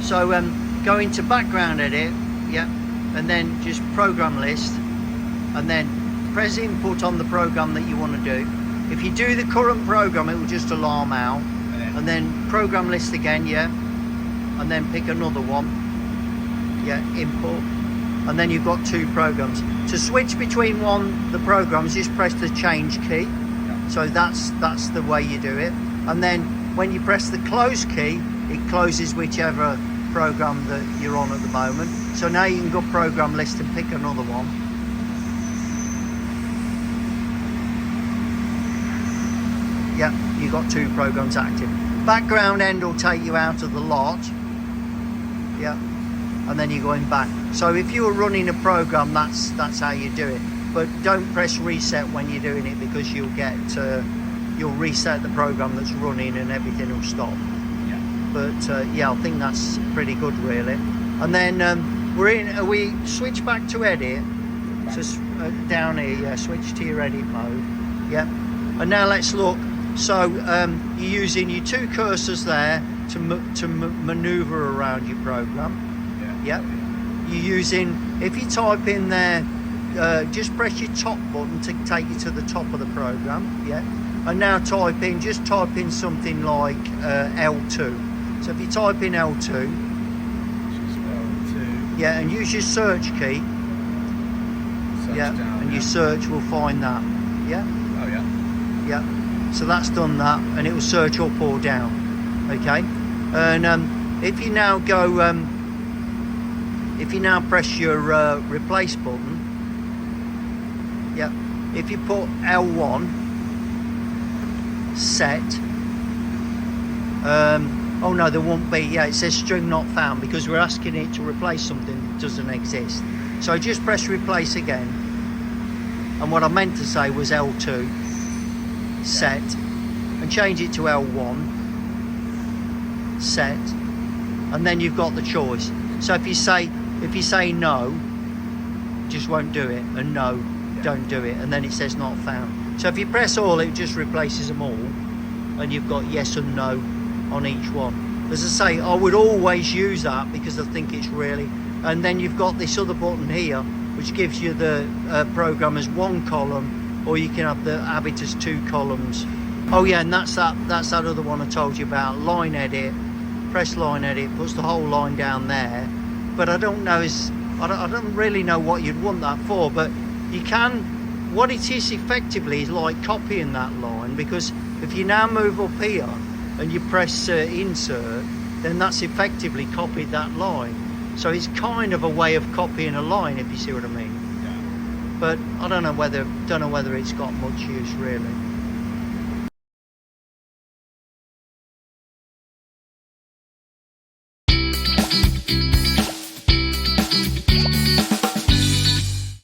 So go into background edit, yeah, and then just program list, and then press input on the program that you want to do. If you do the current program, it will just alarm out, and then program list again, yeah, and then pick another one, yeah, input, and then you've got 2 programs. To switch between the programs, just press the change key. So that's the way you do it. And then when you press the close key, it closes whichever program that you're on at the moment. So now you can go program list and pick another one. Yeah, you've got 2 programs active. Background end will take you out of the lot. Yeah, and then you're going back. So if you were running a program, that's how you do it. But don't press reset when you're doing it, because you'll reset the program that's running and everything will stop. Yeah. But yeah, I think that's pretty good really. And then we switch back to edit. So down here, yeah, switch to your edit mode. Yeah. And now let's look. So you're using your 2 cursors there to maneuver around your program. Yeah. You're using, if you type in there, just press your top button to take you to the top of the program. Yeah. And now just type in something like L2. So if you type in L2, yeah, and use your search key. Yeah, and your search will find that. Yeah. Oh yeah. Yeah. So that's done that, and it will search up or down. Okay. And if you now go, if you now press your replace button. Yeah. If you put L1 set, oh no, there won't be. Yeah, it says string not found because we're asking it to replace something that doesn't exist. So just press replace again. And what I meant to say was L2 set, and change it to L1 set, and then you've got the choice. So if you say no, just won't do it, and no, don't do it, and then it says not found. So if you press all, it just replaces them all, and you've got yes and no on each one. As I say, I would always use that because I think it's really. And then you've got this other button here which gives you the program as 1 column, or you can have it as 2 columns. Oh yeah, and that's that other one I told you about, line edit. Press line edit, puts the whole line down there. But I don't know, I don't really know what you'd want that for, but you can. What it is effectively is like copying that line, because if you now move up here and you press insert, then that's effectively copied that line. So it's kind of a way of copying a line, if you see what I mean. Yeah. But I don't know whether it's got much use really.